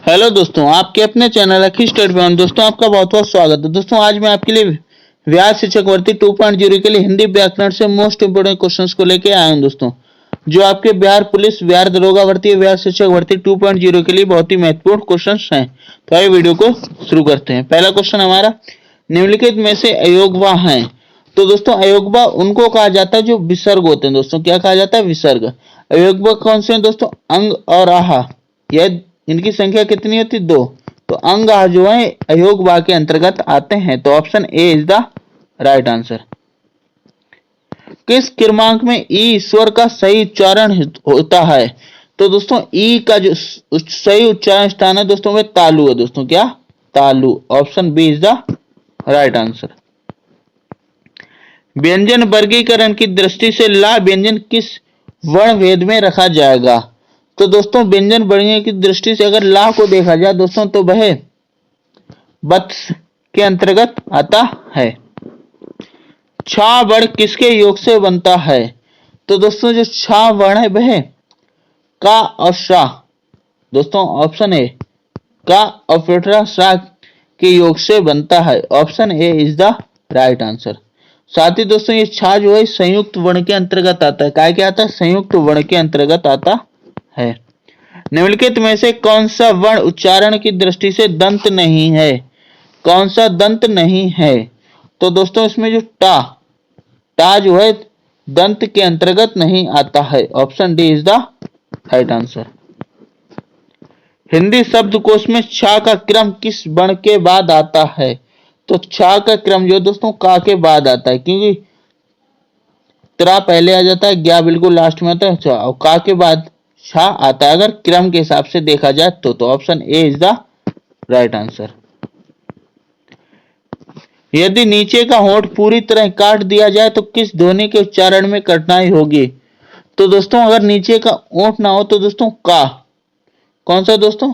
Hello दोस्तों, आपके अपने चैनल अखिल स्टडी में दोस्तों आपका बहुत बहुत स्वागत है। दोस्तों आज मैं आपके लिए बिहार शिक्षक भर्ती 2.0 के लिए हिंदी व्याकरण से मोस्ट इंपोर्टेंट क्वेश्चंस को लेके आया हूं दोस्तों, जो आपके बिहार पुलिस, बिहार दरोगा भर्ती, बिहार शिक्षक भर्ती 2.0 के लिए बहुत ही महत्वपूर्ण क्वेश्चंस हैं। तो आइए वीडियो को शुरू करते हैं। पहला क्वेश्चन हमारा, निम्नलिखित में से अयोगवा है। तो दोस्तों अयोगवा उनको कहा जाता है जो विसर्ग होते हैं। दोस्तों क्या कहा जाता है? विसर्ग। अयोगवा कौन से हैं दोस्तों? अंग और आहा। यह इनकी संख्या कितनी होती है? 2। तो अंग जो है अयोग वाक्य के अंतर्गत आते हैं। तो option A is the right answer. किस क्रमांक में ई स्वर का सही उच्चारण होता है? तो दोस्तों ई का जो सही उच्चारण स्थान है दोस्तों वह तालु है। दोस्तों क्या? तालु। Option B is the right answer. व्यंजन वर्गीकरण की दृष्टि से ला व्यंजन किस वर्ण भेद में रखा जाएगा? तो दोस्तों व्यंजन वर्गीकरण की दृष्टि से अगर ला को देखा जाए दोस्तों तो वह वत्स के अंतर्गत आता है। छा वर्ण किसके योग से बनता है? तो दोस्तों जो छा वर्ण है वह का और शा। दोस्तों ऑप्शन ए का और फिर शा के योग से बनता है। Option A is the right answer. साथ ही दोस्तों ये छा जो है संयुक्त वर्ण के अंतर्गत आता है। क्या क्या आता है? संयुक्त वर्ण के अंतर्गत आता है। निम्नलिखित में से कौन सा वर्ण उच्चारण की दृष्टि से दंत नहीं है? कौन सा दंत नहीं है? तो दोस्तों इसमें जो टा टा जो है दंत के अंतर्गत नहीं आता है। Option D is the right answer. Hindi शब्दकोश में छा का क्रम किस वर्ण के बाद आता है? तो छा का क्रम जो दोस्तों का के बाद आता है, क्योंकि त्रा पहले आ जाता है, ज्ञा बिल्कुल लास्ट में आता है और का के बाद छा आता है अगर क्रम के हिसाब से देखा जाए तो option A is the right answer. यदि नीचे का होंठ पूरी तरह काट दिया जाए तो किस ध्वनि के उच्चारण में कठिनाई होगी? तो दोस्तों अगर नीचे का होंठ ना हो तो दोस्तों का। कौन सा दोस्तों?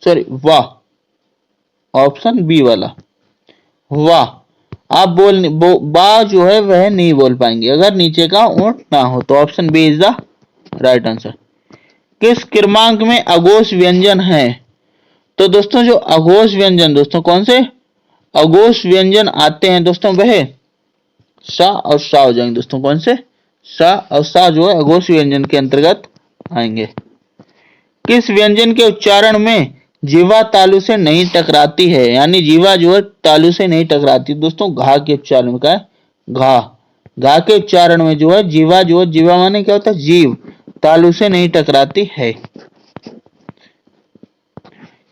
सॉरी, वाह। ऑप्शन बी वाला वाह। आप बा जो है वह नहीं बोल पाएंगे अगर नीचे का ऊंट ना हो। तो option B is the right answer. किस क्रमांक में अघोष व्यंजन है? तो दोस्तों जो अघोष व्यंजन दोस्तों कौन से अघोष व्यंजन आते हैं दोस्तों वह सा और सा हो जाएंगे। दोस्तों कौन से? सा और सा जो है अघोष व्यंजन के अंतर्गत आएंगे। किस व्यंजन के उच्चारण में जीवा तालु से नहीं टकराती है? यानी जीवा जो है तालु से नहीं टकराती दोस्तों घा के उच्चारण में। का है? घा। घा के उच्चारण में जो है जीवा माने क्या होता है? जीव। तालु से नहीं टकराती है।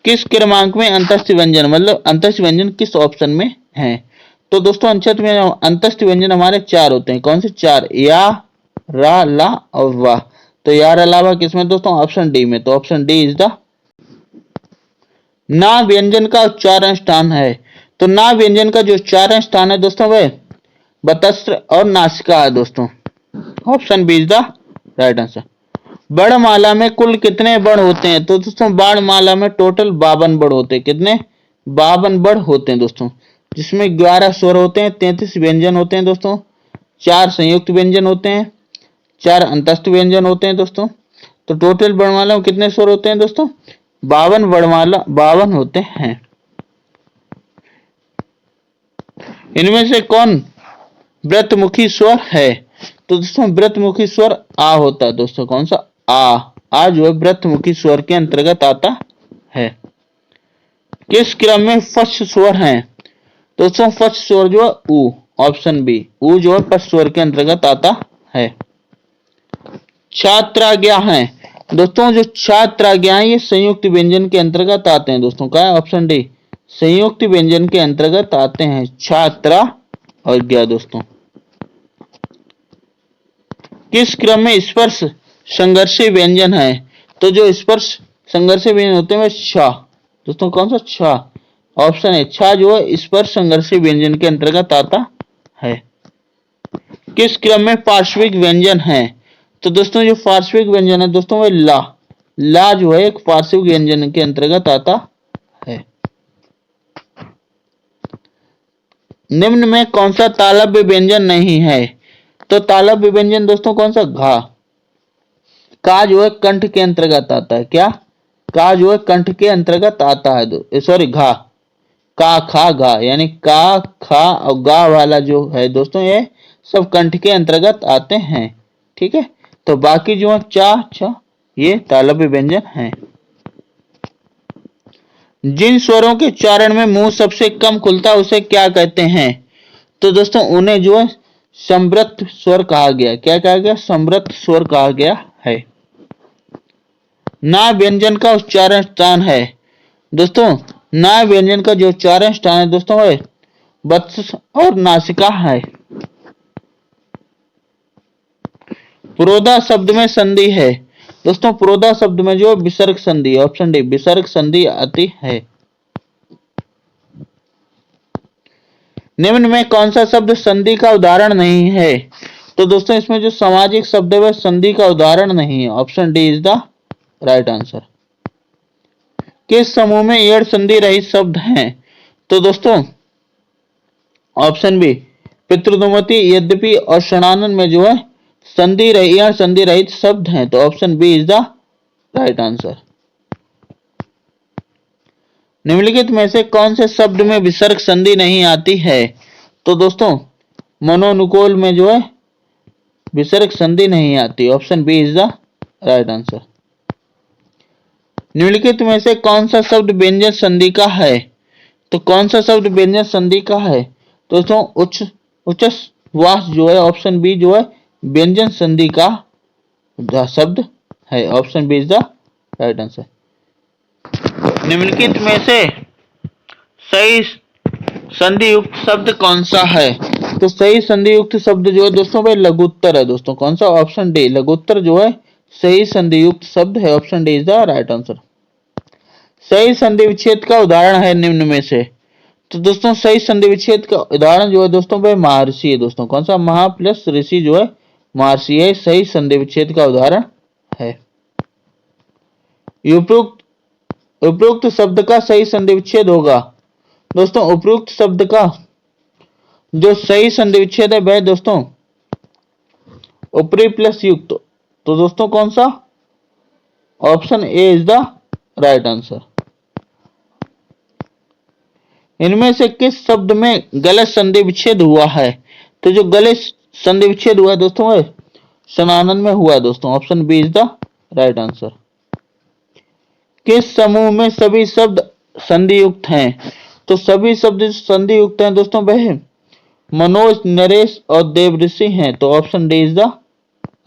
किस क्रमांक में अंतस्थ व्यंजन मतलब अंतस्थ व्यंजन किस ऑप्शन में है? तो दोस्तों अंतस्थ व्यंजन हमारे 4 होते हैं। कौन से 4? या, रा, ला और वाह। तो यार अलावा किसमें दोस्तों? ऑप्शन डी में। तो ऑप्शन डी इज द ना व्यंजन का उच्चारण स्थान है। तो ना व्यंजन का जो उच्चारण स्थान है दोस्तों वह बतस्त्र और नासिका है दोस्तों। Option B is the right answer. वर्णमाला में कुल कितने वर्ण होते हैं? तो दोस्तों वर्णमाला में टोटल 52 वर्ण होते हैं। कितने? 52 वर्ण होते हैं दोस्तों, जिसमें 11 स्वर होते हैं, 33 व्यंजन होते हैं दोस्तों, 4 संयुक्त व्यंजन होते हैं, 4 अंतस्थ व्यंजन होते हैं दोस्तों। तो टोटल वर्णमाला में कितने स्वर होते हैं दोस्तों? 52 वर्णमाला 52 होते हैं। इनमें से कौन व्रतमुखी स्वर है? तो दोस्तों व्रतमुखी स्वर आ होता है दोस्तों। कौन सा? आ जो है व्रतमुखी स्वर के अंतर्गत आता है। किस क्रम में फश स्वर हैं? दोस्तों फश स्वर जो है ऊ। ऑप्शन बी ऊ जो है फश स्वर के अंतर्गत आता है। छात्राज्ञा है दोस्तों, जो छात्राज्ञा है ये संयुक्त व्यंजन के अंतर्गत आते हैं दोस्तों। क्या है? ऑप्शन डी संयुक्त व्यंजन के अंतर्गत आते हैं छात्रा और ज्ञा दोस्तों। किस क्रम में स्पर्श संघर्षी व्यंजन है? तो जो स्पर्श संघर्षी व्यंजन होते हैं वह छा दोस्तों। कौन सा? छा। ऑप्शन है छा जो है स्पर्श संघर्षी व्यंजन के अंतर्गत आता है। किस क्रम में पार्श्विक व्यंजन है? तो दोस्तों जो पार्श्विक व्यंजन है दोस्तों वह ला जो है एक पार्श्विक व्यंजन के अंतर्गत आता है। निम्न में कौन सा तालव्य व्यंजन नहीं है? तो तालव्य व्यंजन दोस्तों कौन सा? घा। का जो है कंठ के अंतर्गत आता है। क्या? का जो है कंठ के अंतर्गत आता है, सॉरी घा, का खा गा, यानी का खा और गा वाला जो है दोस्तों ये सब कंठ के अंतर्गत आते हैं। ठीक है, तो बाकी जो है चा छ ये तालव्य व्यंजन हैं। जिन स्वरों के उच्चारण में मुंह सबसे कम खुलता है उसे क्या कहते हैं? तो दोस्तों उन्हें जो है समृत स्वर कहा गया। क्या कहा गया? समृत स्वर कहा गया है। ना व्यंजन का उच्चारण स्थान है। दोस्तों ना व्यंजन का जो उच्चारण स्थान है दोस्तों है वत्स और नासिका है। पुरोधा शब्द में संधि है। दोस्तों पुरोधा शब्द में जो विसर्ग संधि, ऑप्शन डी विसर्ग संधि आती है। निम्न में कौन सा शब्द संधि का उदाहरण नहीं है? तो दोस्तों इसमें जो सामाजिक शब्द है वह संधि का उदाहरण नहीं है। Option D is the right answer. किस समूह में एड़ संधि रहित शब्द हैं? तो दोस्तों ऑप्शन बी पितृदुमति, यद्यपि और षणानन में जो है संधि रहित शब्द हैं। तो option B is the right answer. निम्नलिखित में से कौन से शब्द में विसर्ग संधि नहीं आती है? तो दोस्तों मनोनुकूल में जो है विसर्ग संधि नहीं आती। Option B is the right answer. निम्नलिखित में से कौन सा शब्द व्यंजन संधि का है? तो कौन सा शब्द व्यंजन संधि का है? दोस्तों उच्चश्वास जो है ऑप्शन बी जो है व्यंजन संधि का शब्द है। Option B is the right answer. निम्नलिखित में से सही संधि युक्त शब्द कौन सा है? तो सही संधि युक्त शब्द जो है दोस्तों भाई लघुत्तर है। दोस्तों कौन सा? ऑप्शन डी लघुत्तर जो है सही संधि युक्त शब्द है। Option D is the right answer. सही संधि विच्छेद का उदाहरण है निम्न में से। तो दोस्तों सही संधि विच्छेद का उदाहरण जो है दोस्तों भाई महर्षि है। दोस्तों कौन सा? महा प्लस ऋषि जो है महर्षि है, सही संधि विच्छेद का उदाहरण है। उपयुक्त शब्द का सही संधि विच्छेद होगा। दोस्तों उपयुक्त शब्द का जो सही संधि विच्छेद है वह दोस्तों ऊपरी प्लस युक्त। तो दोस्तों कौन सा? Option A is the right answer. इनमें से किस शब्द में गलत संधि विच्छेद हुआ है? तो जो गलत संधि विच्छेद हुआ है दोस्तों है षणानन में हुआ है। दोस्तों option B is the right answer. किस समूह में सभी शब्द संधि युक्त हैं? तो सभी शब्द संधि युक्त हैं दोस्तों वह मनोज, नरेश और देवऋषि हैं। तो option D is the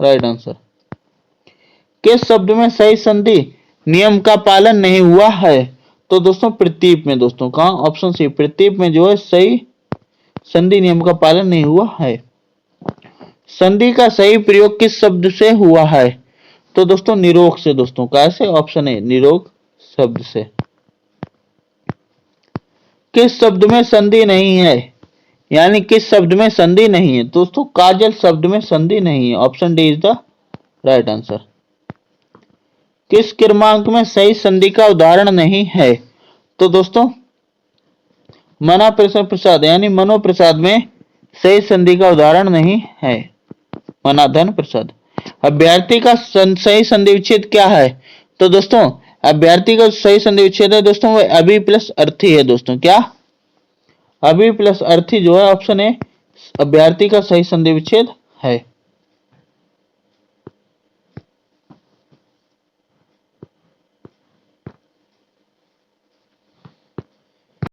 right answer. किस शब्द में सही संधि नियम का पालन नहीं हुआ है? तो दोस्तों प्रतीप में। दोस्तों कहां? ऑप्शन सी प्रतीप में जो है सही संधि नियम का पालन नहीं हुआ है। संधि का सही प्रयोग किस शब्द से हुआ है? तो दोस्तों निरोग से। दोस्तों कैसे? ऑप्शन ए निरोग शब्द से। किस शब्द में संधि नहीं है? यानी किस शब्द में संधि नहीं है? दोस्तों काजल शब्द में संधि नहीं है। Option D is the right answer. किस क्रमांक में सही संधि का उदाहरण नहीं है? तो दोस्तों मना प्रसाद यानी मनो प्रसाद में सही संधि का उदाहरण नहीं है। मनाधन प्रसाद। अभ्यर्थी का सही संधि विच्छेद क्या है? तो दोस्तों अभ्यर्थी का सही संधि विच्छेद है दोस्तों वो अभी प्लस अर्थी है। दोस्तों क्या? अभी प्लस अर्थी जो है ऑप्शन ए अभ्यर्थी का सही संधि विच्छेद है।